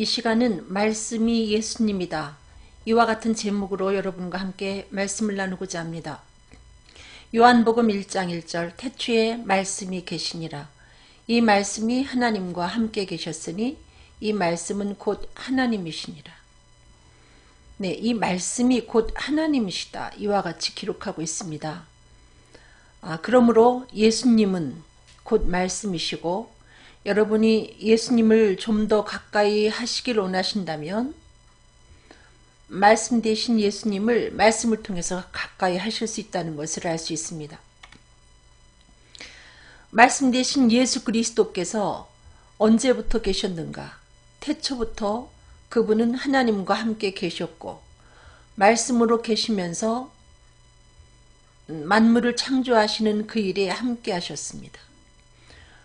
이 시간은 말씀이 예수님이다. 이와 같은 제목으로 여러분과 함께 말씀을 나누고자 합니다. 요한복음 1장 1절 태초에 말씀이 계시니라. 이 말씀이 하나님과 함께 계셨으니 이 말씀은 곧 하나님이시니라. 네, 이 말씀이 곧 하나님이시다. 이와 같이 기록하고 있습니다. 그러므로 예수님은 곧 말씀이시고 여러분이 예수님을 좀 더 가까이 하시길 원하신다면 말씀 대신 예수님을 말씀을 통해서 가까이 하실 수 있다는 것을 알 수 있습니다. 말씀 대신 예수 그리스도께서 언제부터 계셨는가? 태초부터 그분은 하나님과 함께 계셨고 말씀으로 계시면서 만물을 창조하시는 그 일에 함께 하셨습니다.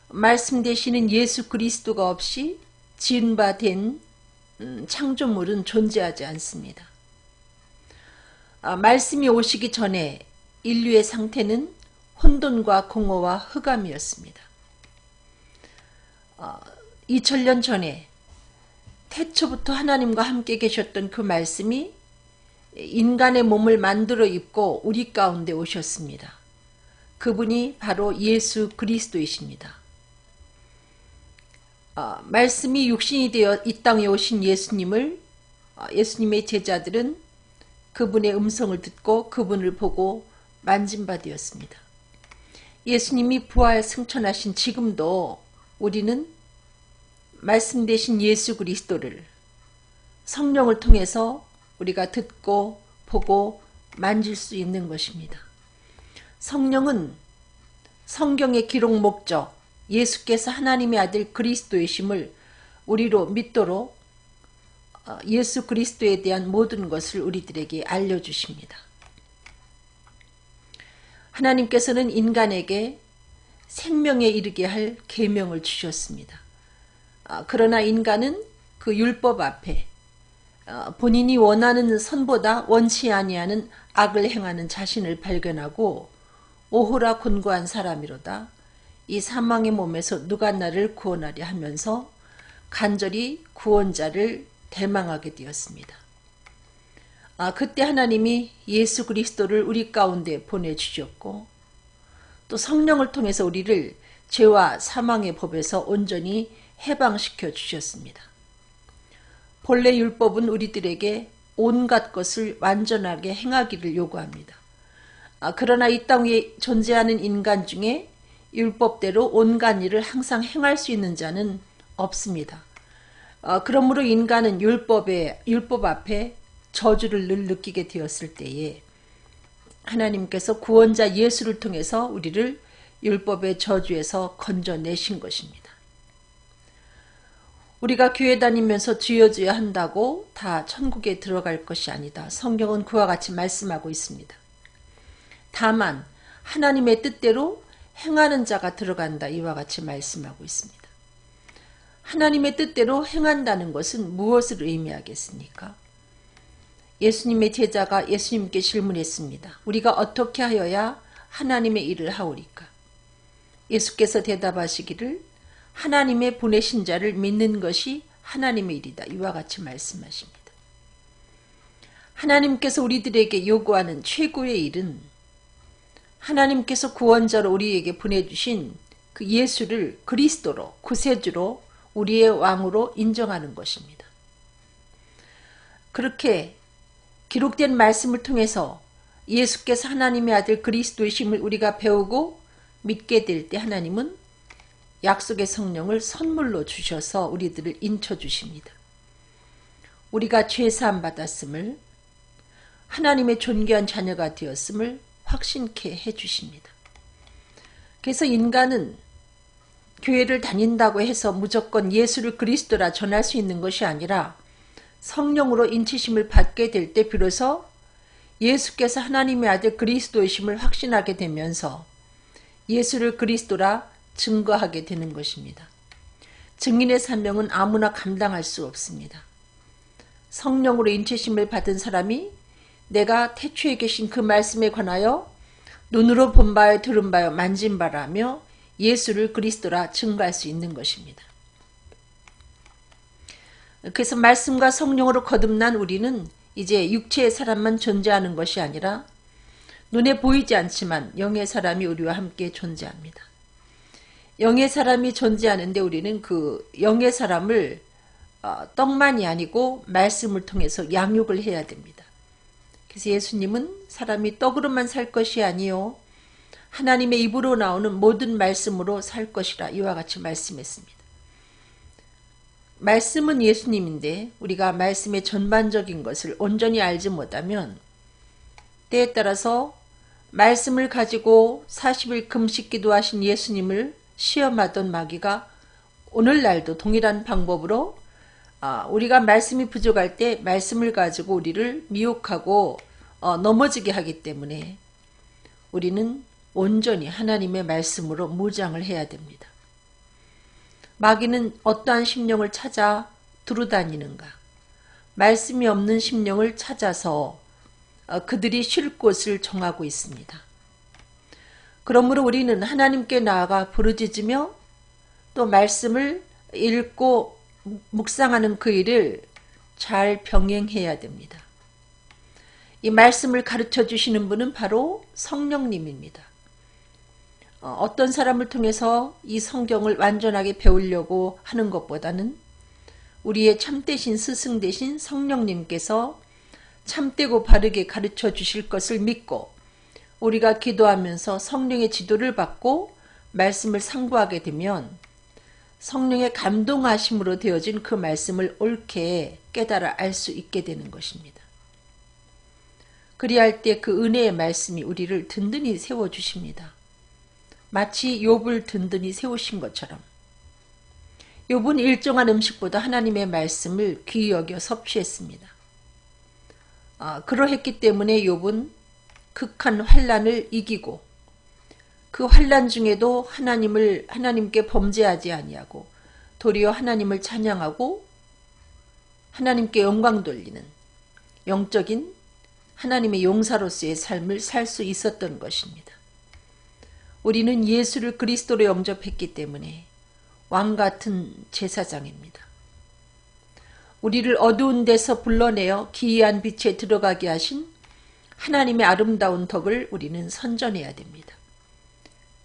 말씀 되시는 예수 그리스도가 없이 지은 바 된 창조물은 존재하지 않습니다. 말씀이 오시기 전에 인류의 상태는 혼돈과 공허와 흑암이었습니다. 2000년 전에 태초부터 하나님과 함께 계셨던 그 말씀이 인간의 몸을 만들어 입고 우리 가운데 오셨습니다. 그분이 바로 예수 그리스도이십니다. 말씀이 육신이 되어 이 땅에 오신 예수님을 예수님의 제자들은 그분의 음성을 듣고 그분을 보고 만진바되었습니다. 예수님이 부활 승천하신 지금도 우리는 말씀 되신 예수 그리스도를 성령을 통해서 우리가 듣고 보고 만질 수 있는 것입니다. 성령은 성경의 기록 목적 예수께서 하나님의 아들 그리스도이심을 우리로 믿도록 예수 그리스도에 대한 모든 것을 우리들에게 알려주십니다. 하나님께서는 인간에게 생명에 이르게 할 계명을 주셨습니다. 그러나 인간은 그 율법 앞에 본인이 원하는 선보다 원치 아니하는 악을 행하는 자신을 발견하고 오호라 곤고한 사람이로다. 이 사망의 몸에서 누가 나를 구원하려 하면서 간절히 구원자를 대망하게 되었습니다. 그때 하나님이 예수 그리스도를 우리 가운데 보내주셨고 또 성령을 통해서 우리를 죄와 사망의 법에서 온전히 해방시켜 주셨습니다. 본래 율법은 우리들에게 온갖 것을 완전하게 행하기를 요구합니다. 그러나 이 땅 위에 존재하는 인간 중에 율법대로 온갖 일을 항상 행할 수 있는 자는 없습니다. 그러므로 인간은 율법 앞에 저주를 늘 느끼게 되었을 때에 하나님께서 구원자 예수를 통해서 우리를 율법의 저주에서 건져내신 것입니다. 우리가 교회 다니면서 주여 주여 한다고 다 천국에 들어갈 것이 아니다. 성경은 그와 같이 말씀하고 있습니다. 다만 하나님의 뜻대로 행하는 자가 들어간다. 이와 같이 말씀하고 있습니다. 하나님의 뜻대로 행한다는 것은 무엇을 의미하겠습니까? 예수님의 제자가 예수님께 질문했습니다. 우리가 어떻게 하여야 하나님의 일을 하오리까? 예수께서 대답하시기를 하나님의 보내신 자를 믿는 것이 하나님의 일이다. 이와 같이 말씀하십니다. 하나님께서 우리들에게 요구하는 최고의 일은 하나님께서 구원자로 우리에게 보내주신 그 예수를 그리스도로 구세주로 우리의 왕으로 인정하는 것입니다. 그렇게 기록된 말씀을 통해서 예수께서 하나님의 아들 그리스도이심을 우리가 배우고 믿게 될 때 하나님은 약속의 성령을 선물로 주셔서 우리들을 인쳐주십니다. 우리가 죄사함 받았음을 하나님의 존귀한 자녀가 되었음을 확신케 해주십니다. 그래서 인간은 교회를 다닌다고 해서 무조건 예수를 그리스도라 전할 수 있는 것이 아니라 성령으로 인치심을 받게 될 때 비로소 예수께서 하나님의 아들 그리스도이심을 확신하게 되면서 예수를 그리스도라 증거하게 되는 것입니다. 증인의 사명은 아무나 감당할 수 없습니다. 성령으로 인치심을 받은 사람이 내가 태초에 계신 그 말씀에 관하여 눈으로 본 바요 들은 바요 만진 바라며 예수를 그리스도라 증거할 수 있는 것입니다. 그래서 말씀과 성령으로 거듭난 우리는 이제 육체의 사람만 존재하는 것이 아니라 눈에 보이지 않지만 영의 사람이 우리와 함께 존재합니다. 영의 사람이 존재하는데 우리는 그 영의 사람을 떡만이 아니고 말씀을 통해서 양육을 해야 됩니다. 그래서 예수님은 사람이 떡으로만 살 것이 아니요 하나님의 입으로 나오는 모든 말씀으로 살 것이라 이와 같이 말씀했습니다. 말씀은 예수님인데 우리가 말씀의 전반적인 것을 온전히 알지 못하면 때에 따라서 말씀을 가지고 40일 금식 기도하신 예수님을 시험하던 마귀가 오늘날도 동일한 방법으로 우리가 말씀이 부족할 때 말씀을 가지고 우리를 미혹하고 넘어지게 하기 때문에 우리는 온전히 하나님의 말씀으로 무장을 해야 됩니다. 마귀는 어떠한 심령을 찾아 두루다니는가? 말씀이 없는 심령을 찾아서 그들이 쉴 곳을 정하고 있습니다. 그러므로 우리는 하나님께 나아가 부르짖으며 또 말씀을 읽고 묵상하는 그 일을 잘 병행해야 됩니다. 이 말씀을 가르쳐 주시는 분은 바로 성령님입니다. 어떤 사람을 통해서 이 성경을 완전하게 배우려고 하는 것보다는 우리의 참되신 스승 되신 성령님께서 참되고 바르게 가르쳐 주실 것을 믿고 우리가 기도하면서 성령의 지도를 받고 말씀을 상고하게 되면 성령의 감동하심으로 되어진 그 말씀을 옳게 깨달아 알 수 있게 되는 것입니다. 그리할 때 그 은혜의 말씀이 우리를 든든히 세워주십니다. 마치 욥을 든든히 세우신 것처럼 욥은 일정한 음식보다 하나님의 말씀을 귀히 여겨 섭취했습니다. 그러했기 때문에 욥은 극한 환난을 이기고 그 환난 중에도 하나님께 범죄하지 아니하고 도리어 하나님을 찬양하고 하나님께 영광 돌리는 영적인 하나님의 용사로서의 삶을 살 수 있었던 것입니다. 우리는 예수를 그리스도로 영접했기 때문에 왕같은 제사장입니다. 우리를 어두운 데서 불러내어 기이한 빛에 들어가게 하신 하나님의 아름다운 덕을 우리는 선전해야 됩니다.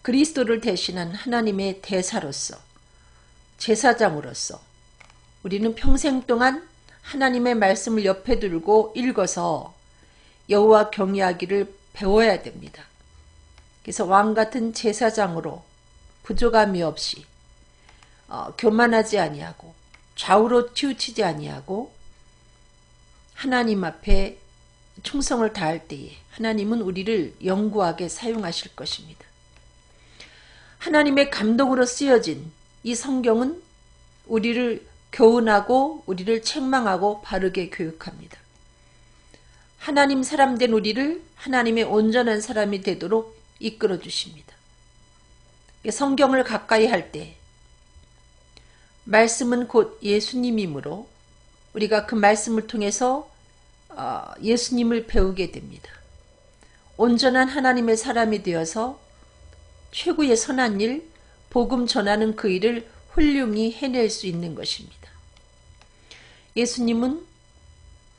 그리스도를 대신한 하나님의 대사로서 제사장으로서 우리는 평생 동안 하나님의 말씀을 옆에 두고 읽어서 여호와 경외하기를 배워야 됩니다. 그래서 왕같은 제사장으로 부족함이 없이 교만하지 아니하고 좌우로 치우치지 아니하고 하나님 앞에 충성을 다할 때에 하나님은 우리를 영구하게 사용하실 것입니다. 하나님의 감동으로 쓰여진 이 성경은 우리를 교훈하고 우리를 책망하고 바르게 교육합니다. 하나님 사람 된 우리를 하나님의 온전한 사람이 되도록 이끌어 주십니다. 성경을 가까이 할 때 말씀은 곧 예수님이므로 우리가 그 말씀을 통해서 예수님을 배우게 됩니다. 온전한 하나님의 사람이 되어서 최고의 선한 일, 복음 전하는 그 일을 훌륭히 해낼 수 있는 것입니다. 예수님은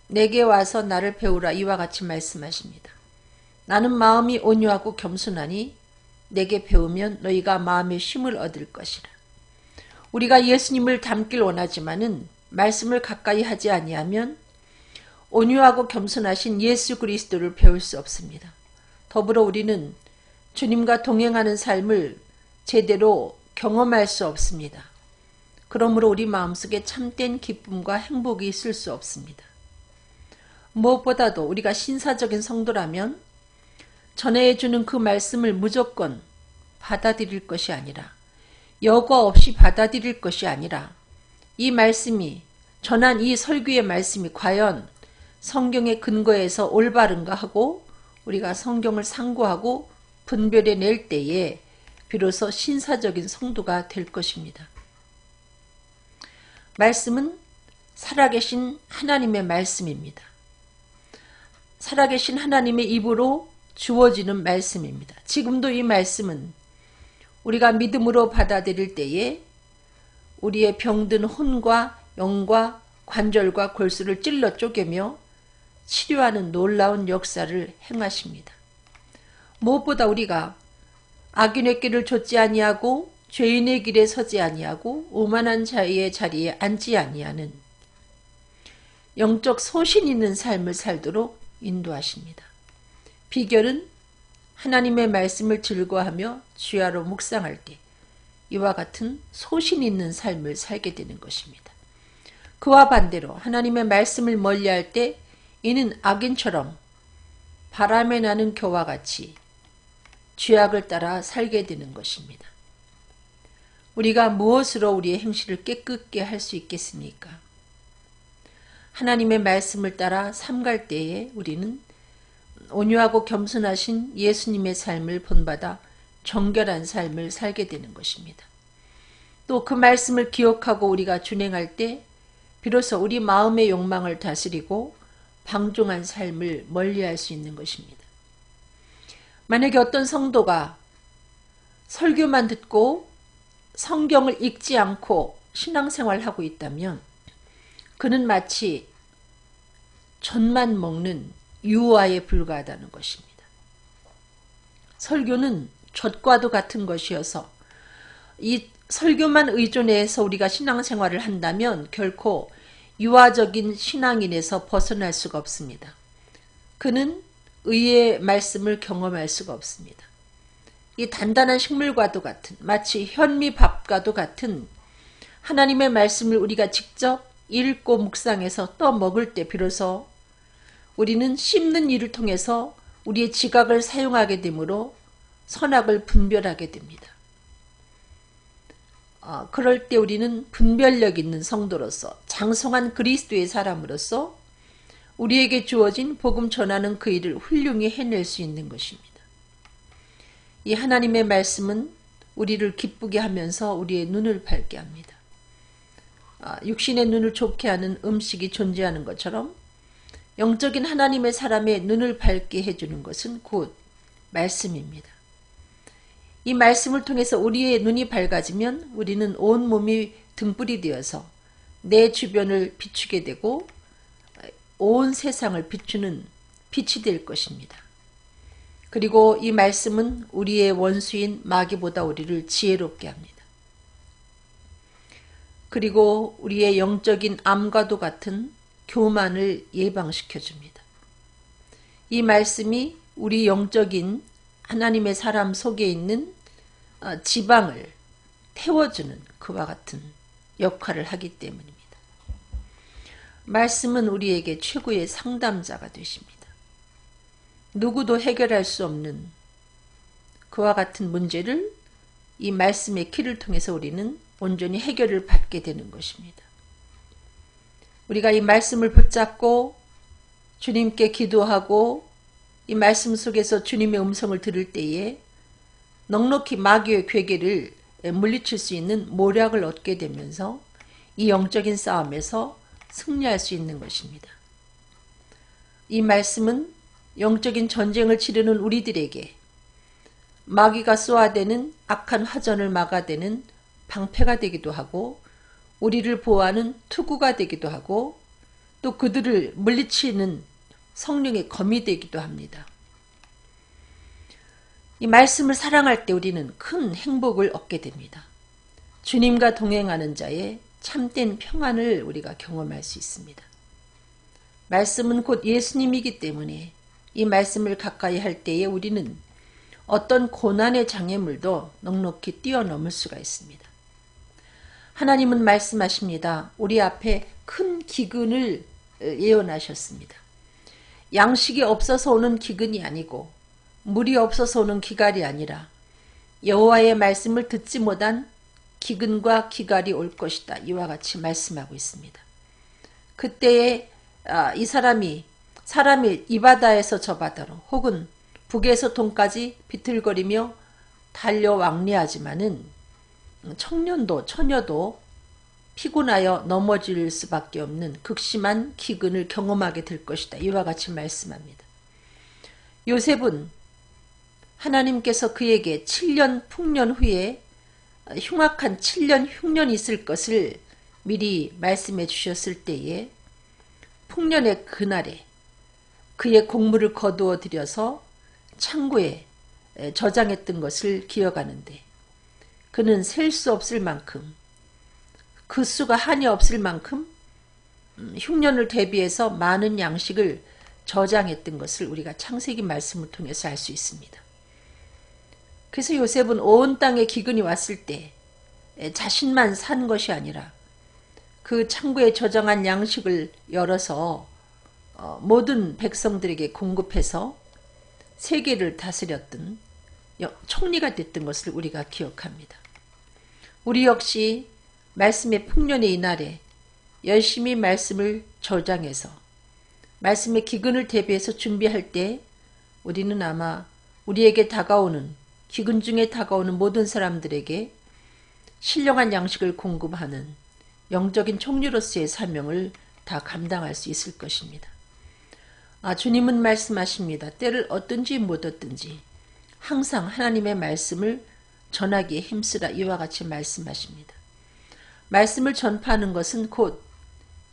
내게 와서 나를 배우라 이와 같이 말씀하십니다. 나는 마음이 온유하고 겸손하니 내게 배우면 너희가 마음의 쉼을 얻을 것이라. 우리가 예수님을 닮길 원하지만은 말씀을 가까이 하지 아니하면 온유하고 겸손하신 예수 그리스도를 배울 수 없습니다. 더불어 우리는 주님과 동행하는 삶을 제대로 경험할 수 없습니다. 그러므로 우리 마음속에 참된 기쁨과 행복이 있을 수 없습니다. 무엇보다도 우리가 신사적인 성도라면 전해주는 그 말씀을 무조건 받아들일 것이 아니라 여과 없이 받아들일 것이 아니라 이 말씀이 전한 이 설교의 말씀이 과연 성경의 근거에서 올바른가 하고 우리가 성경을 상고하고 분별해 낼 때에 비로소 신사적인 성도가 될 것입니다. 말씀은 살아계신 하나님의 말씀입니다. 살아계신 하나님의 입으로 주어지는 말씀입니다. 지금도 이 말씀은 우리가 믿음으로 받아들일 때에 우리의 병든 혼과 영과 관절과 골수를 찔러 쪼개며 치료하는 놀라운 역사를 행하십니다. 무엇보다 우리가 악인의 길을 좇지 아니하고 죄인의 길에 서지 아니하고 오만한 자의 자리에 앉지 아니하는 영적 소신 있는 삶을 살도록 인도하십니다. 비결은 하나님의 말씀을 즐거워하며 주야로 묵상할 때 이와 같은 소신 있는 삶을 살게 되는 것입니다. 그와 반대로 하나님의 말씀을 멀리할 때 이는 악인처럼 바람에 나는 겨와 같이 죄악을 따라 살게 되는 것입니다. 우리가 무엇으로 우리의 행실을 깨끗게 할 수 있겠습니까? 하나님의 말씀을 따라 삼갈 때에 우리는 온유하고 겸손하신 예수님의 삶을 본받아 정결한 삶을 살게 되는 것입니다. 또 그 말씀을 기억하고 우리가 준행할 때 비로소 우리 마음의 욕망을 다스리고 방종한 삶을 멀리할 수 있는 것입니다. 만약에 어떤 성도가 설교만 듣고 성경을 읽지 않고 신앙생활을 하고 있다면 그는 마치 젖만 먹는 유아에 불과하다는 것입니다. 설교는 젖과도 같은 것이어서 이 설교만 의존해서 우리가 신앙생활을 한다면 결코 유아적인 신앙인에서 벗어날 수가 없습니다. 그는 의의 말씀을 경험할 수가 없습니다. 이 단단한 식물과도 같은 마치 현미밥과도 같은 하나님의 말씀을 우리가 직접 읽고 묵상해서 떠 먹을 때 비로소 우리는 씹는 이를 통해서 우리의 지각을 사용하게 되므로 선악을 분별하게 됩니다. 그럴 때 우리는 분별력 있는 성도로서 장성한 그리스도의 사람으로서 우리에게 주어진 복음 전하는 그 일을 훌륭히 해낼 수 있는 것입니다. 이 하나님의 말씀은 우리를 기쁘게 하면서 우리의 눈을 밝게 합니다. 육신의 눈을 좋게 하는 음식이 존재하는 것처럼 영적인 하나님의 사람의 눈을 밝게 해주는 것은 곧 말씀입니다. 이 말씀을 통해서 우리의 눈이 밝아지면 우리는 온몸이 등불이 되어서 내 주변을 비추게 되고 온 세상을 비추는 빛이 될 것입니다. 그리고 이 말씀은 우리의 원수인 마귀보다 우리를 지혜롭게 합니다. 그리고 우리의 영적인 암과도 같은 교만을 예방시켜 줍니다. 이 말씀이 우리 영적인 하나님의 사람 속에 있는 지방을 태워주는 그와 같은 역할을 하기 때문입니다. 말씀은 우리에게 최고의 상담자가 되십니다. 누구도 해결할 수 없는 그와 같은 문제를 이 말씀의 키를 통해서 우리는 온전히 해결을 받게 되는 것입니다. 우리가 이 말씀을 붙잡고 주님께 기도하고 이 말씀 속에서 주님의 음성을 들을 때에 넉넉히 마귀의 괴계를 물리칠 수 있는 모략을 얻게 되면서 이 영적인 싸움에서 승리할 수 있는 것입니다. 이 말씀은 영적인 전쟁을 치르는 우리들에게 마귀가 쏘아대는 악한 화전을 막아대는 방패가 되기도 하고 우리를 보호하는 투구가 되기도 하고 또 그들을 물리치는 성령의 검이 되기도 합니다. 이 말씀을 사랑할 때 우리는 큰 행복을 얻게 됩니다. 주님과 동행하는 자의 참된 평안을 우리가 경험할 수 있습니다. 말씀은 곧 예수님이기 때문에 이 말씀을 가까이 할 때에 우리는 어떤 고난의 장애물도 넉넉히 뛰어넘을 수가 있습니다. 하나님은 말씀하십니다. 우리 앞에 큰 기근을 예언하셨습니다. 양식이 없어서 오는 기근이 아니고 물이 없어서 오는 기갈이 아니라 여호와의 말씀을 듣지 못한 기근과 기갈이 올 것이다. 이와 같이 말씀하고 있습니다. 그때에 이 사람이 이 바다에서 저 바다로 혹은 북에서 동까지 비틀거리며 달려 왕래하지만은 청년도 처녀도 피곤하여 넘어질 수밖에 없는 극심한 기근을 경험하게 될 것이다. 이와 같이 말씀합니다. 요셉은 하나님께서 그에게 7년 풍년 후에 흉악한 7년 흉년이 있을 것을 미리 말씀해 주셨을 때에 풍년의 그날에 그의 공물을 거두어 들여서 창고에 저장했던 것을 기억하는데, 그는 셀 수 없을 만큼, 그 수가 한이 없을 만큼 흉년을 대비해서 많은 양식을 저장했던 것을 우리가 창세기 말씀을 통해서 알 수 있습니다. 그래서 요셉은 온 땅에 기근이 왔을 때 자신만 산 것이 아니라 그 창고에 저장한 양식을 열어서 모든 백성들에게 공급해서 세계를 다스렸던 총리가 됐던 것을 우리가 기억합니다. 우리 역시 말씀의 풍년의 이날에 열심히 말씀을 저장해서 말씀의 기근을 대비해서 준비할 때 우리는 아마 우리에게 다가오는, 기근 중에 다가오는 모든 사람들에게 신령한 양식을 공급하는 영적인 총리로서의 사명을 다 감당할 수 있을 것입니다. 주님은 말씀하십니다. 때를 얻든지 못 얻든지 항상 하나님의 말씀을 전하기에 힘쓰라, 이와 같이 말씀하십니다. 말씀을 전파하는 것은 곧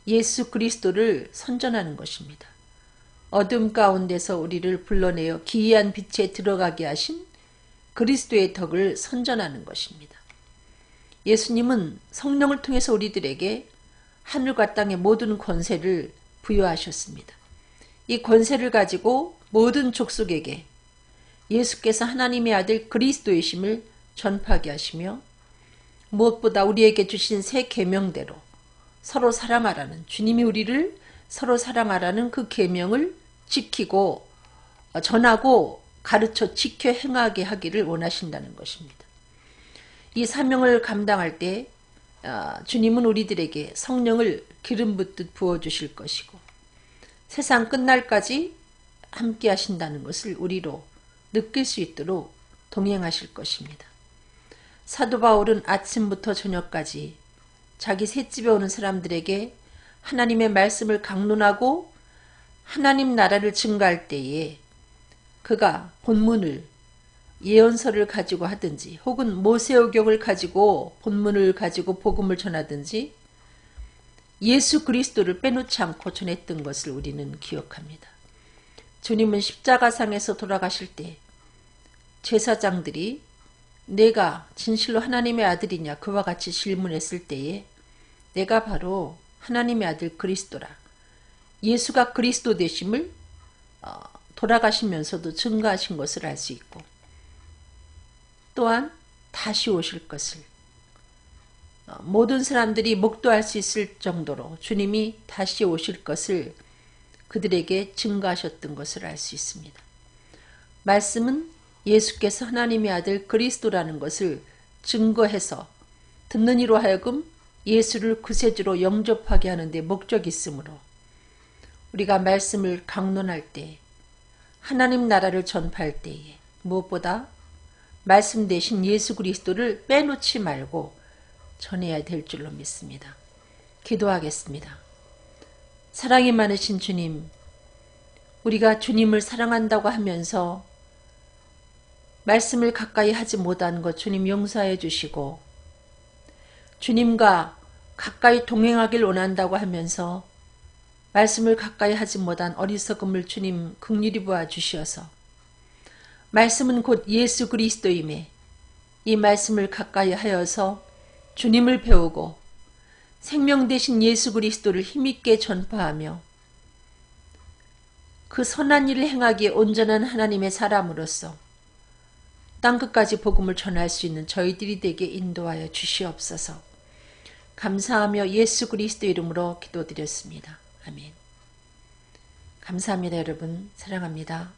예수 그리스도를 선전하는 것입니다. 어둠 가운데서 우리를 불러내어 기이한 빛에 들어가게 하신 그리스도의 덕을 선전하는 것입니다. 예수님은 성령을 통해서 우리들에게 하늘과 땅의 모든 권세를 부여하셨습니다. 이 권세를 가지고 모든 족속에게 예수께서 하나님의 아들 그리스도이심을 전파하게 하시며, 무엇보다 우리에게 주신 새 계명대로 서로 사랑하라는, 주님이 우리를 서로 사랑하라는 그 계명을 지키고 전하고 가르쳐 지켜 행하게 하기를 원하신다는 것입니다. 이 사명을 감당할 때 주님은 우리들에게 성령을 기름 붓듯 부어주실 것이고 세상 끝날까지 함께 하신다는 것을 우리로 느낄 수 있도록 동행하실 것입니다. 사도 바울은 아침부터 저녁까지 자기 셋집에 오는 사람들에게 하나님의 말씀을 강론하고 하나님 나라를 증거할 때에 그가 본문을, 예언서를 가지고 하든지 혹은 모세오경을 가지고 본문을 가지고 복음을 전하든지 예수 그리스도를 빼놓지 않고 전했던 것을 우리는 기억합니다. 주님은 십자가상에서 돌아가실 때 제사장들이 내가 진실로 하나님의 아들이냐 그와 같이 질문했을 때에 내가 바로 하나님의 아들 그리스도라, 예수가 그리스도 되심을 돌아가시면서도 증거하신 것을 알 수 있고, 또한 다시 오실 것을 모든 사람들이 목도할 수 있을 정도로 주님이 다시 오실 것을 그들에게 증거하셨던 것을 알 수 있습니다. 말씀은 예수께서 하나님의 아들 그리스도라는 것을 증거해서 듣는 이로 하여금 예수를 구세주로 영접하게 하는 데 목적이 있으므로 우리가 말씀을 강론할 때, 하나님 나라를 전파할 때에 무엇보다 말씀 대신 예수 그리스도를 빼놓지 말고 전해야 될 줄로 믿습니다. 기도하겠습니다. 사랑이 많으신 주님, 우리가 주님을 사랑한다고 하면서 말씀을 가까이 하지 못한 것 주님 용서해 주시고, 주님과 가까이 동행하길 원한다고 하면서 말씀을 가까이 하지 못한 어리석음을 주님 긍휼히 보아 주시어서 말씀은 곧 예수 그리스도임에 이 말씀을 가까이 하여서 주님을 배우고 생명 되신 예수 그리스도를 힘있게 전파하며 그 선한 일을 행하기에 온전한 하나님의 사람으로서 땅끝까지 복음을 전할 수 있는 저희들이 되게 인도하여 주시옵소서. 감사하며 예수 그리스도 이름으로 기도드렸습니다. 아멘. 감사합니다. 여러분. 사랑합니다.